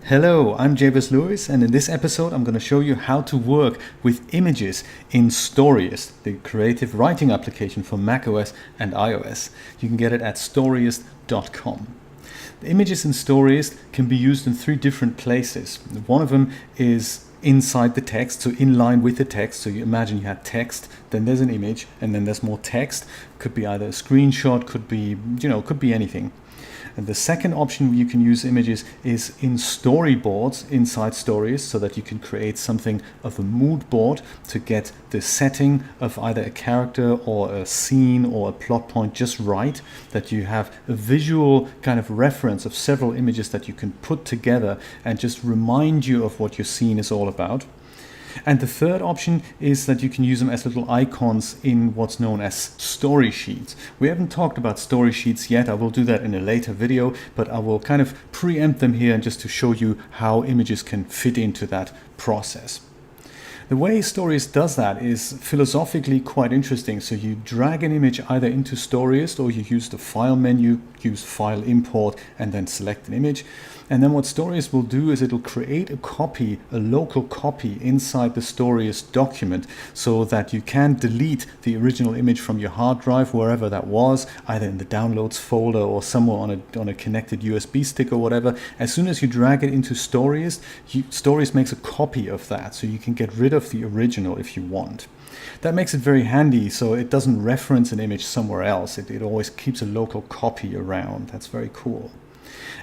Hello, I'm Javis Lewis, and in this episode I'm going to show you how to work with images in Storyist, the creative writing application for macOS and iOS. You can get it at storyist.com. The images in Storyist can be used in three different places. One of them is inside the text, so in line with the text. So you imagine you had text, then there's an image, and then there's more text. Could be either a screenshot, could be anything. And the second option you can use images is in storyboards inside Stories, so that you can create something of a mood board to get the setting of either a character or a scene or a plot point just right, that you have a visual kind of reference of several images that you can put together and just remind you of what your scene is all about. And the third option is that you can use them as little icons in what's known as story sheets. We haven't talked about story sheets yet. I will do that in a later video, but I will kind of preempt them here just to show you how images can fit into that process. The way Storyist does that is philosophically quite interesting. So you drag an image either into Storyist, or you use the file menu, use file import, and then select an image. And then what Storyist will do is it'll create a copy, a local copy inside the Storyist document, so that you can delete the original image from your hard drive, wherever that was, either in the downloads folder or somewhere on a connected USB stick or whatever. As soon as you drag it into Storyist, Storyist makes a copy of that, so you can get rid of the original if you want. That makes it very handy, so it doesn't reference an image somewhere else. It always keeps a local copy around. That's very cool.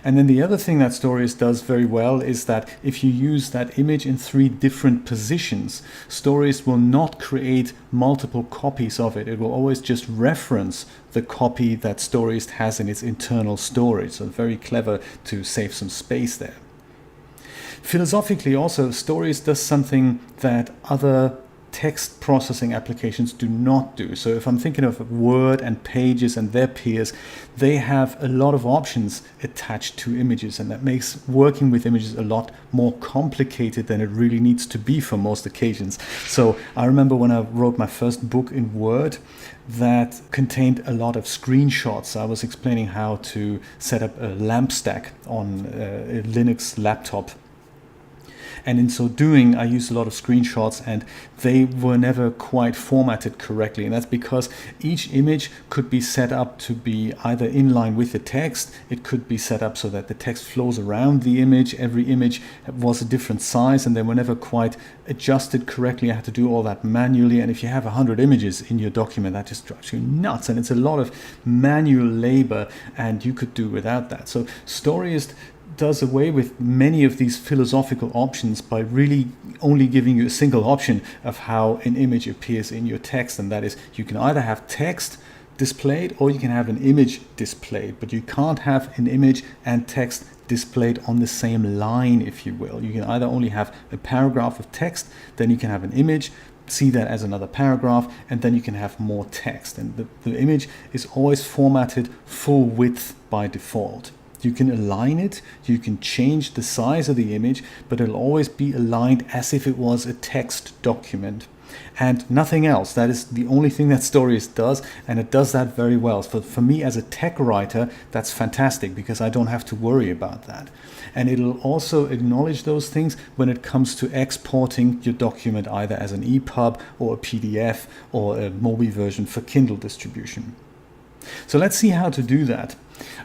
And then the other thing that Storyist does very well is that if you use that image in three different positions, Storyist will not create multiple copies of it. It will always just reference the copy that Storyist has in its internal storage. So very clever to save some space there. Philosophically also, Storyist does something that other text processing applications do not do. So if I'm thinking of Word and Pages and their peers, they have a lot of options attached to images, and that makes working with images a lot more complicated than it really needs to be for most occasions. So I remember when I wrote my first book in Word that contained a lot of screenshots. I was explaining how to set up a lamp stack on a Linux laptop. And in so doing, I used a lot of screenshots, and they were never quite formatted correctly. And that's because each image could be set up to be either in line with the text. It could be set up so that the text flows around the image. Every image was a different size, and they were never quite adjusted correctly. I had to do all that manually. And if you have 100 images in your document, that just drives you nuts. And it's a lot of manual labor, and you could do without that. So Storyist does away with many of these philosophical options by really only giving you a single option of how an image appears in your text, and that is you can either have text displayed or you can have an image displayed, but you can't have an image and text displayed on the same line, if you will. You can either only have a paragraph of text, then you can have an image, see that as another paragraph, and then you can have more text. And the image is always formatted full width by default. You can align it, you can change the size of the image, but it'll always be aligned as if it was a text document. And nothing else. That is the only thing that Storyist does, and it does that very well. For me as a tech writer, that's fantastic because I don't have to worry about that. And it'll also acknowledge those things when it comes to exporting your document either as an EPUB or a PDF or a Mobi version for Kindle distribution. So let's see how to do that.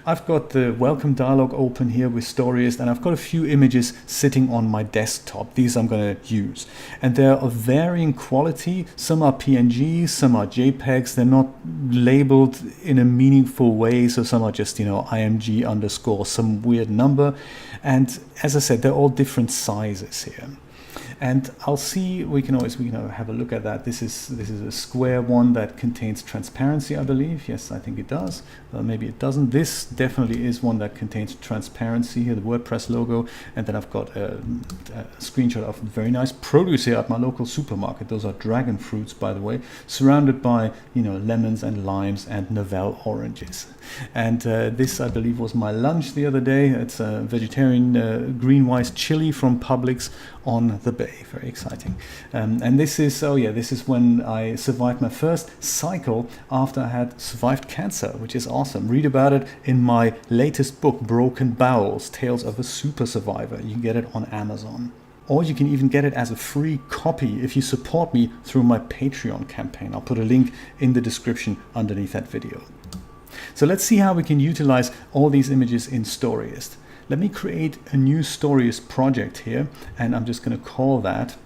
I've got the welcome dialog open here with Storyist, and I've got a few images sitting on my desktop. These I'm going to use. And they're of varying quality. Some are PNGs, some are JPEGs. They're not labeled in a meaningful way, so some are just, IMG underscore some weird number. And as I said, they're all different sizes here. And I'll see, we can have a look at that. This is a square one that contains transparency, I believe. Yes, I think it does. Maybe it doesn't. This definitely is one that contains transparency here, the WordPress logo. And then I've got a screenshot of very nice produce here at my local supermarket. Those are dragon fruits, by the way, surrounded by, lemons and limes and Novell oranges. And this, I believe, was my lunch the other day. It's a vegetarian green-wise chili from Publix on the bay. day. Very exciting. And this is when I survived my first cycle after I had survived cancer, which is awesome. Read about it in my latest book, Broken Bowels, Tales of a Super Survivor. You can get it on Amazon. Or you can even get it as a free copy if you support me through my Patreon campaign. I'll put a link in the description underneath that video. So let's see how we can utilize all these images in Storyist. Let me create a new Storyist project here, and I'm just going to call that.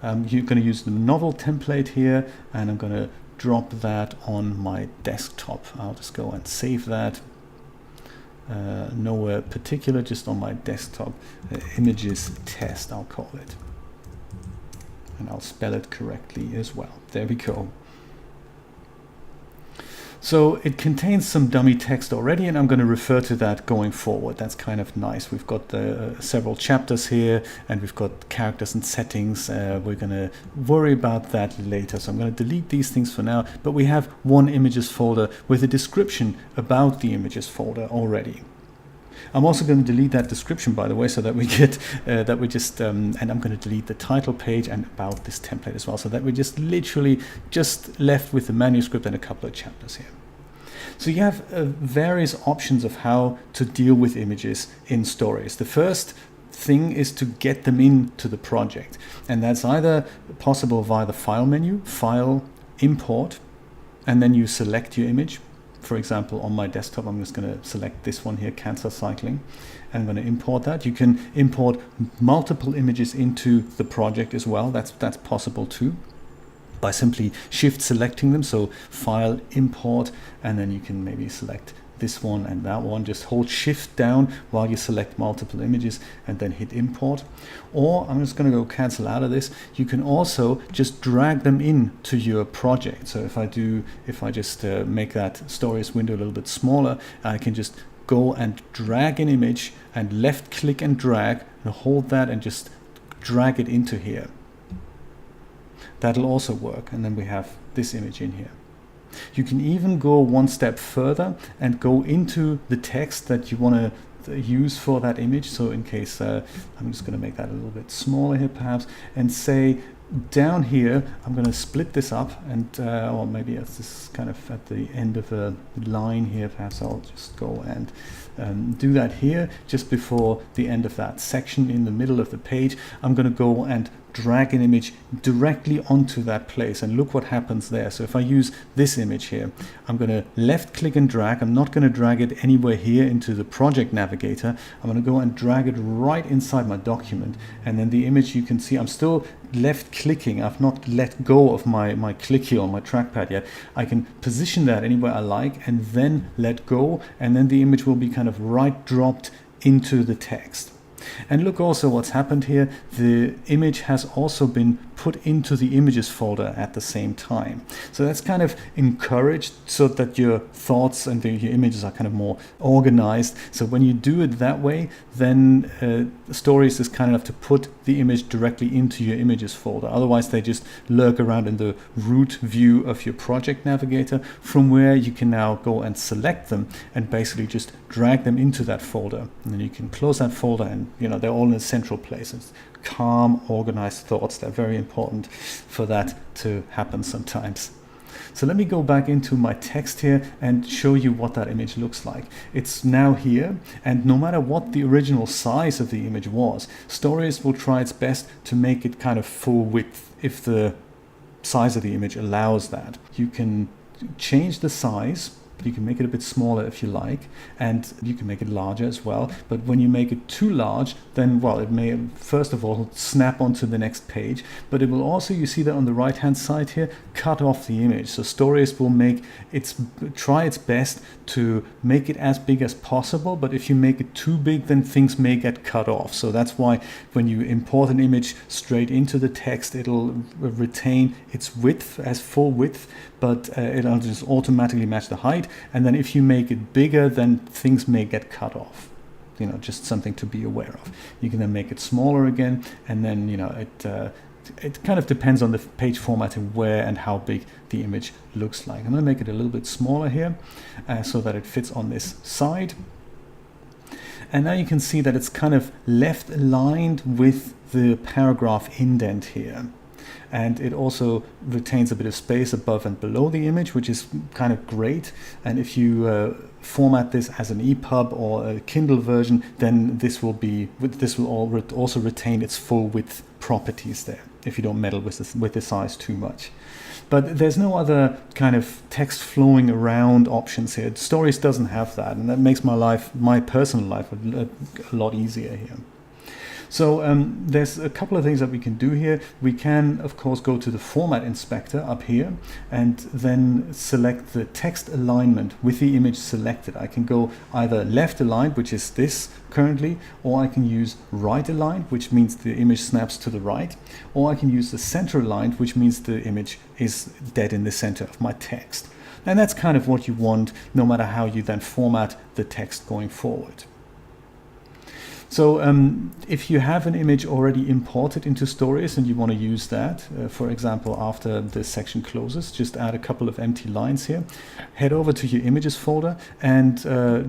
You're going to use the novel template here, and I'm going to drop that on my desktop. I'll just go and save that. Nowhere particular, just on my desktop. Images test, I'll call it. And I'll spell it correctly as well. There we go. So it contains some dummy text already, and I'm going to refer to that going forward. That's kind of nice. We've got several chapters here, and we've got characters and settings. We're going to worry about that later. So I'm going to delete these things for now, but we have one images folder with a description about the images folder already. I'm also going to delete that description, by the way, so that we get and I'm going to delete the title page and about this template as well, so that we're just literally just left with the manuscript and a couple of chapters here. So you have various options of how to deal with images in Stories. The first thing is to get them into the project, and that's either possible via the File menu, File, Import, and then you select your image. For example, on my desktop, I'm just going to select this one here, Cancer Cycling, and I'm going to import that. You can import multiple images into the project as well. That's possible too, by simply shift selecting them. So File, Import, and then you can maybe select this one and that one. Just hold shift down while you select multiple images and then hit import. Or I'm just going to go cancel out of this. You can also just drag them in to your project. So if I just make that Stories window a little bit smaller, I can just go and drag an image and left click and drag and hold that and just drag it into here. That'll also work. And then we have this image in here. You can even go one step further and go into the text that you want to use for that image. So in case, I'm just going to make that a little bit smaller here perhaps, and say down here, I'm going to split this up, and or maybe it's this kind of at the end of a line here, perhaps I'll just go and do that here just before the end of that section in the middle of the page. I'm going to go and drag an image directly onto that place, and look what happens there. So if I use this image here, I'm going to left click and drag. I'm not going to drag it anywhere here into the project navigator. I'm going to go and drag it right inside my document, and then the image, you can see I'm still left clicking. I've not let go of my click here on my trackpad yet. I can position that anywhere I like and then let go, and then the image will be kind of right dropped into the text. And look also what's happened here. The image has also been put into the images folder at the same time. So that's kind of encouraged so that your thoughts and your images are kind of more organized. So when you do it that way, then Storyist is kind enough to put the image directly into your images folder. Otherwise, they just lurk around in the root view of your project navigator, from where you can now go and select them and basically just drag them into that folder. And then you can close that folder, and they're all in a central place. It's calm, organized thoughts. They're very important for that to happen sometimes. So let me go back into my text here and show you what that image looks like. It's now here, and no matter what the original size of the image was, Storyist will try its best to make it kind of full width if the size of the image allows that. You can change the size. You can make it a bit smaller if you like, and you can make it larger as well. But when you make it too large, then, well, it may first of all snap onto the next page, but it will also, you see that on the right hand side here, cut off the image. So Storyist will try its best to make it as big as possible, but if you make it too big, then things may get cut off. So that's why when you import an image straight into the text, it'll retain its width as full width, but it'll just automatically match the height. And then if you make it bigger, then things may get cut off. Just something to be aware of. You can then make it smaller again, and then it kind of depends on the page format and where and how big the image looks like. I'm going to make it a little bit smaller here so that it fits on this side. And now you can see that it's kind of left aligned with the paragraph indent here. And it also retains a bit of space above and below the image, which is kind of great. And if you format this as an EPUB or a Kindle version, then this will also retain its full width properties there, if you don't meddle with the size too much. But there's no other kind of text flowing around options here. Storyist doesn't have that, and that makes my personal life a lot easier here. So there's a couple of things that we can do here. We can, of course, go to the format inspector up here and then select the text alignment with the image selected. I can go either left aligned, which is this currently, or I can use right aligned, which means the image snaps to the right, or I can use the center aligned, which means the image is dead in the center of my text. And that's kind of what you want, no matter how you then format the text going forward. So if you have an image already imported into Storyist and you want to use that, for example, after this section closes, just add a couple of empty lines here, head over to your images folder and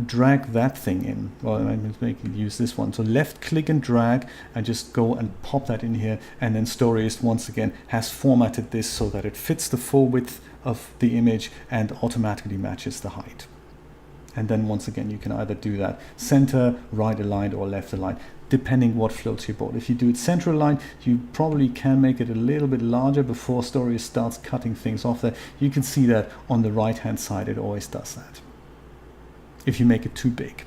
drag that thing in. Well, I'm making use this one. So left click and drag and just go and pop that in here. And then Storyist once again has formatted this so that it fits the full width of the image and automatically matches the height. And then once again, you can either do that center, right aligned, or left aligned, depending what floats your boat. If you do it center aligned, you probably can make it a little bit larger before Storyist starts cutting things off there. You can see that on the right hand side, it always does that if you make it too big.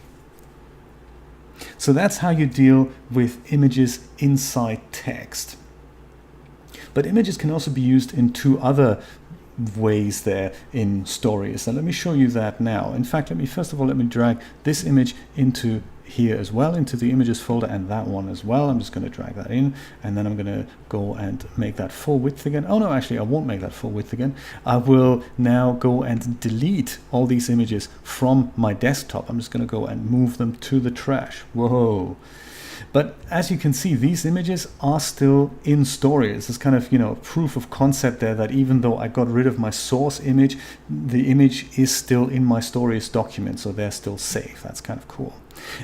So that's how you deal with images inside text. But images can also be used in two other ways there in Storyist. And let me show you that now. In fact, let me drag this image into here as well, into the images folder, and that one as well. I'm just going to drag that in, and then I'm going to go and make that full width again. Oh no, actually I won't make that full width again. I will now go and delete all these images from my desktop. I'm just going to go and move them to the trash. Whoa. But as you can see, these images are still in Storyist. It's kind of, proof of concept there that even though I got rid of my source image, the image is still in my Storyist document, so they're still safe. That's kind of cool.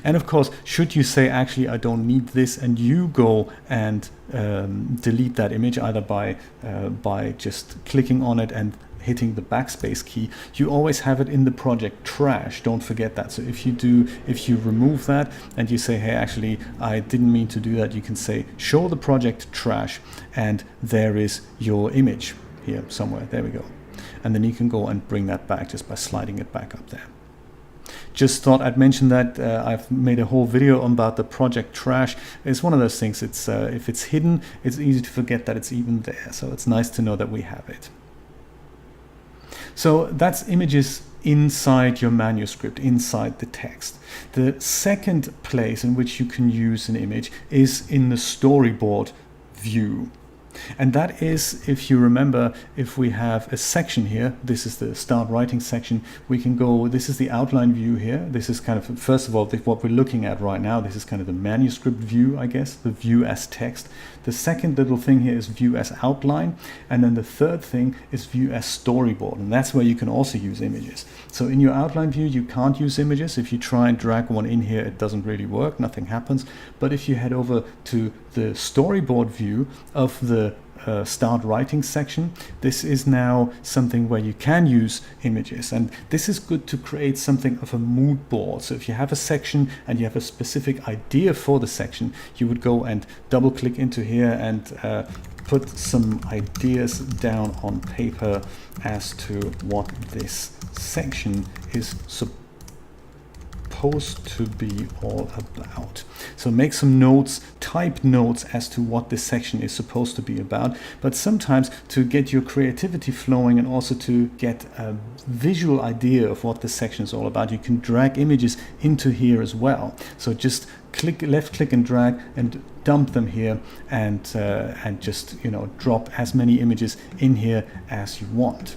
And of course, should you say, actually, I don't need this, and you go and delete that image either by just clicking on it and hitting the backspace key, you always have it in the project trash. Don't forget that. So if you remove that and you say, hey, actually, I didn't mean to do that, you can say, show the project trash, and there is your image here somewhere. There we go. And then you can go and bring that back just by sliding it back up there. Just thought I'd mention that. I've made a whole video about the project trash. It's one of those things. It's if it's hidden, it's easy to forget that it's even there. So it's nice to know that we have it. So that's images inside your manuscript, inside the text. The second place in which you can use an image is in the storyboard view. And that is, if you remember, if we have a section here, this is the start writing section, we can go, this is the outline view here. This is kind of, first of all, what we're looking at right now, this is kind of the manuscript view, I guess, the view as text. The second little thing here is view as outline. And then the third thing is view as storyboard. And that's where you can also use images. So in your outline view, you can't use images. If you try and drag one in here, it doesn't really work, nothing happens. But if you head over to the storyboard view of the start writing section, this is now something where you can use images, and this is good to create something of a mood board. So if you have a section and you have a specific idea for the section, you would go and double click into here and put some ideas down on paper as to what this section is supposed to be all about. So make some notes, type notes as to what this section is supposed to be about. But sometimes to get your creativity flowing and also to get a visual idea of what this section is all about, you can drag images into here as well. So just left click and drag and dump them here, and just drop as many images in here as you want.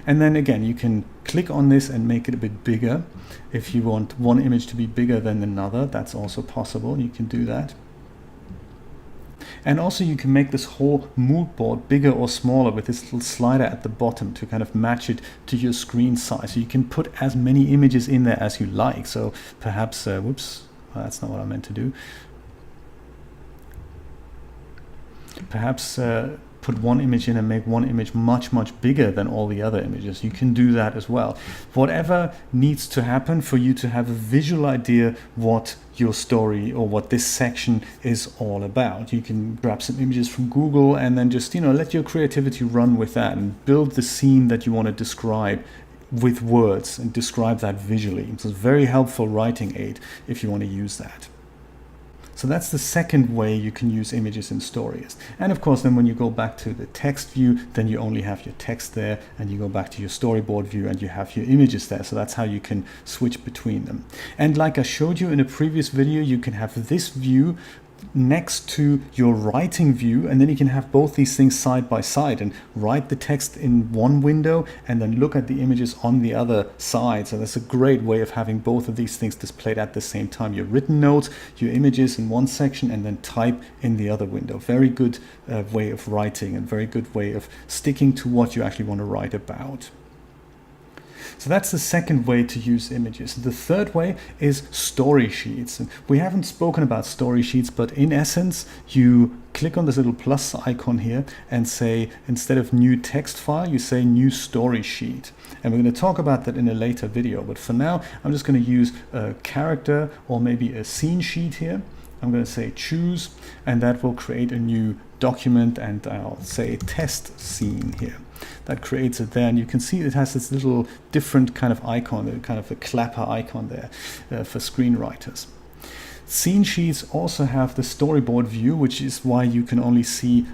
And then again, you can click on this and make it a bit bigger. If you want one image to be bigger than another, that's also possible. You can do that. And also you can make this whole mood board bigger or smaller with this little slider at the bottom to kind of match it to your screen size. So you can put as many images in there as you like. So perhaps, Well, that's not what I meant to do. Perhaps put one image in and make one image much, much bigger than all the other images. You can do that as well. Whatever needs to happen for you to have a visual idea what your story or what this section is all about. You can grab some images from Google and then just, let your creativity run with that and build the scene that you want to describe with words and describe that visually. So it's a very helpful writing aid if you want to use that. So that's the second way you can use images in Storyist. And of course, then when you go back to the text view, then you only have your text there, and you go back to your storyboard view and you have your images there. So that's how you can switch between them. And like I showed you in a previous video, you can have this view next to your writing view, and then you can have both these things side by side and write the text in one window and then look at the images on the other side. So that's a great way of having both of these things displayed at the same time. Your written notes, your images in one section, and then type in the other window. Very good way of writing and very good way of sticking to what you actually want to write about. So that's the second way to use images. The third way is story sheets. And we haven't spoken about story sheets, but in essence, you click on this little plus icon here and say, instead of new text file, you say new story sheet. And we're going to talk about that in a later video. But for now, I'm just going to use a character or maybe a scene sheet here. I'm going to say choose, and that will create a new document, and I'll say test scene here. That creates it there, and you can see it has this little different kind of icon, kind of a clapper icon there for screenwriters. Scene sheets also have the storyboard view, which is why you can only see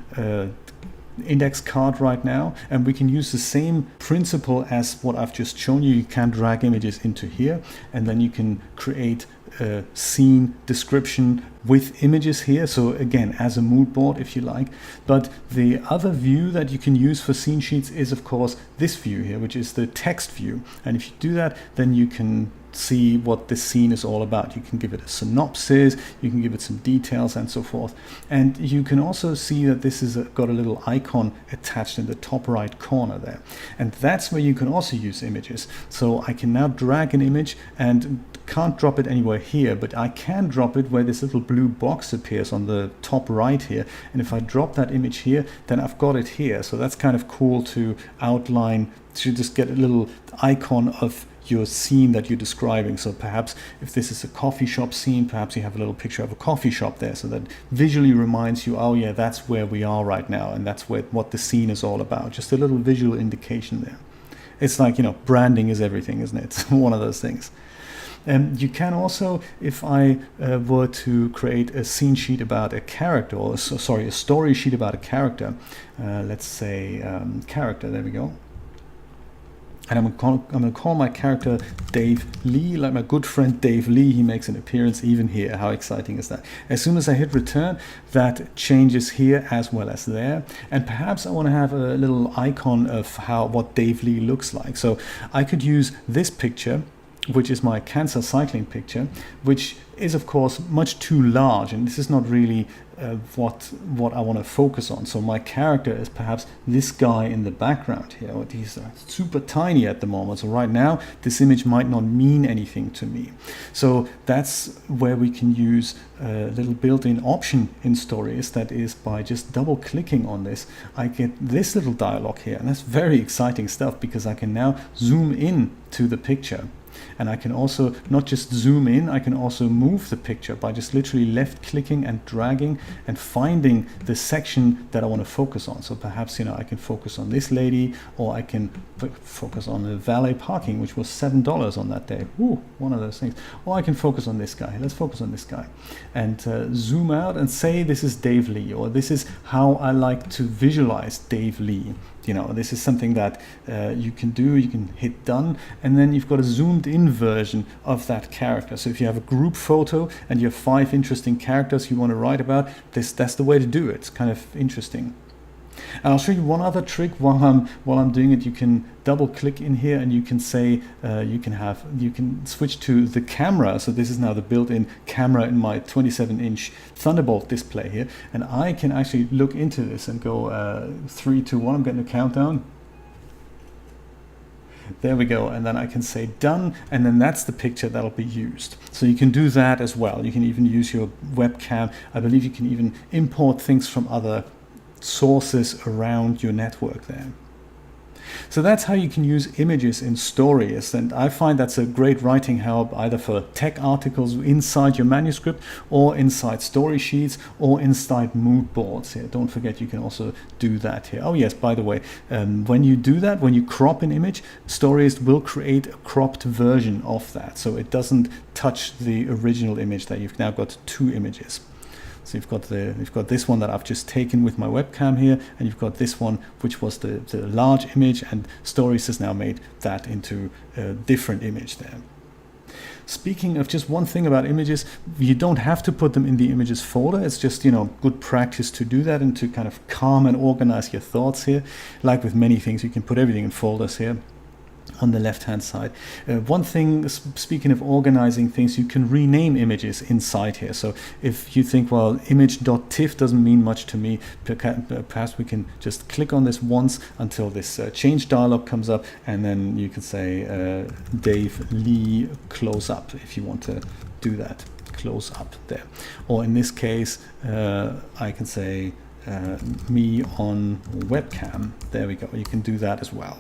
index card right now, and we can use the same principle as what I've just shown you. You can drag images into here, and then you can create a scene description with images here, so again as a mood board if you like. But the other view that you can use for scene sheets is of course this view here, which is the text view, and if you do that, then you can see what this scene is all about. You can give it a synopsis, you can give it some details and so forth, and you can also see that this is got a little icon attached in the top right corner there, and that's where you can also use images. So I can now drag an image and can't drop it anywhere here, but I can drop it where this little blue box appears on the top right here, and if I drop that image here, then I've got it here. So that's kind of cool to outline, to just get a little icon of your scene that you're describing. So perhaps if this is a coffee shop scene, perhaps you have a little picture of a coffee shop there, so that visually reminds you, oh yeah, that's where we are right now, and that's what the scene is all about. Just a little visual indication there. It's like, branding is everything, isn't it? It's one of those things. You can also, if I were to create a scene sheet about a character, or a story sheet about a character, let's say character, there we go. And I'm going to call my character Dave Lee, like my good friend Dave Lee. He makes an appearance even here. How exciting is that? As soon as I hit return, that changes here as well as there. And perhaps I want to have a little icon of what Dave Lee looks like. So I could use this picture, which is my cancer cycling picture, which is of course much too large, and this is not really what I want to focus on. So my character is perhaps this guy in the background here. He's super tiny at the moment, so right now this image might not mean anything to me. So that's where we can use a little built-in option in Storyist, that is by just double clicking on this, I get this little dialog here, and that's very exciting stuff because I can now zoom in to the picture. And I can also not just zoom in, I can also move the picture by just literally left clicking and dragging and finding the section that I want to focus on. So perhaps, I can focus on this lady, or I can focus on the valet parking, which was $7 on that day. Ooh, one of those things. Or I can focus on this guy. Let's focus on this guy. And zoom out and say this is Dave Lee, or this is how I like to visualize Dave Lee. This is something that you can do. You can hit done, and then you've got a zoomed in version of that character. So if you have a group photo and you have 5 interesting characters you want to write about, that's the way to do it. It's kind of interesting. And I'll show you one other trick while I'm doing it. You can double click in here and you can say you can switch to the camera. So this is now the built-in camera in my 27-inch Thunderbolt display here, and I can actually look into this and go 3, 2, 1. I'm getting a countdown. There we go. And then I can say done, and then that's the picture that'll be used. So you can do that as well. You can even use your webcam. I believe you can even import things from other sources around your network there. So that's how you can use images in Storyist, and I find that's a great writing help either for tech articles inside your manuscript or inside story sheets or inside mood boards here. Don't forget you can also do that here. Oh yes, by the way, when you do that, when you crop an image, Storyist will create a cropped version of that, so it doesn't touch the original image. That you've now got two images. So you've got this one that I've just taken with my webcam here, and you've got this one which was the large image, and Storyist has now made that into a different image there. Speaking of just one thing about images, you don't have to put them in the images folder. It's just, good practice to do that and to kind of calm and organize your thoughts here. Like with many things, you can put everything in folders here on the left hand side. One thing, speaking of organizing things, you can rename images inside here. So if you think, well, image.tiff doesn't mean much to me, perhaps we can just click on this once until this change dialog comes up, and then you can say Dave Lee close up if you want to do that. Close up there. Or in this case, I can say me on webcam. There we go. You can do that as well.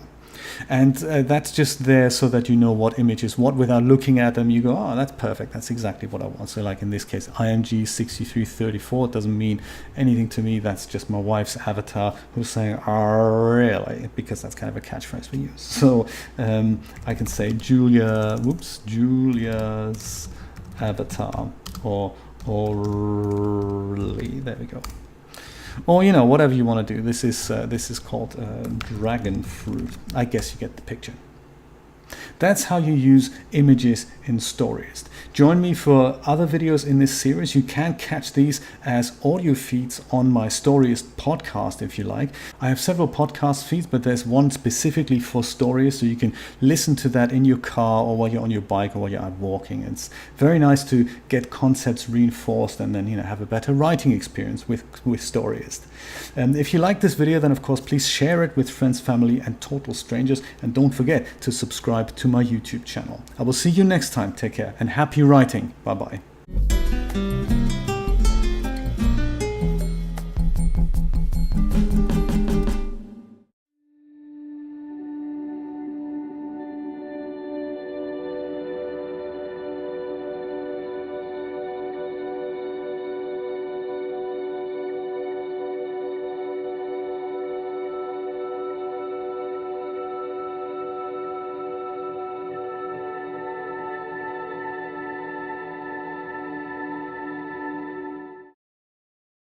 And that's just there so that you know what image is what. Without looking at them, you go, oh, that's perfect, that's exactly what I want. So like in this case, IMG 6334, it doesn't mean anything to me. That's just my wife's avatar who's saying, oh, really, because that's kind of a catchphrase we use. So I can say Julia's avatar, or Orly. There we go. Or whatever you want to do. This is called dragon fruit. I guess you get the picture. That's how you use images in Storyist. Join me for other videos in this series. You can catch these as audio feeds on my Storyist podcast if you like. I have several podcast feeds, but there's one specifically for Storyist, so you can listen to that in your car or while you're on your bike or while you're out walking. It's very nice to get concepts reinforced and then have a better writing experience with Storyist. If you like this video, then of course please share it with friends, family, and total strangers, and don't forget to subscribe to my YouTube channel. I will see you next time. Take care and happy writing. Bye bye.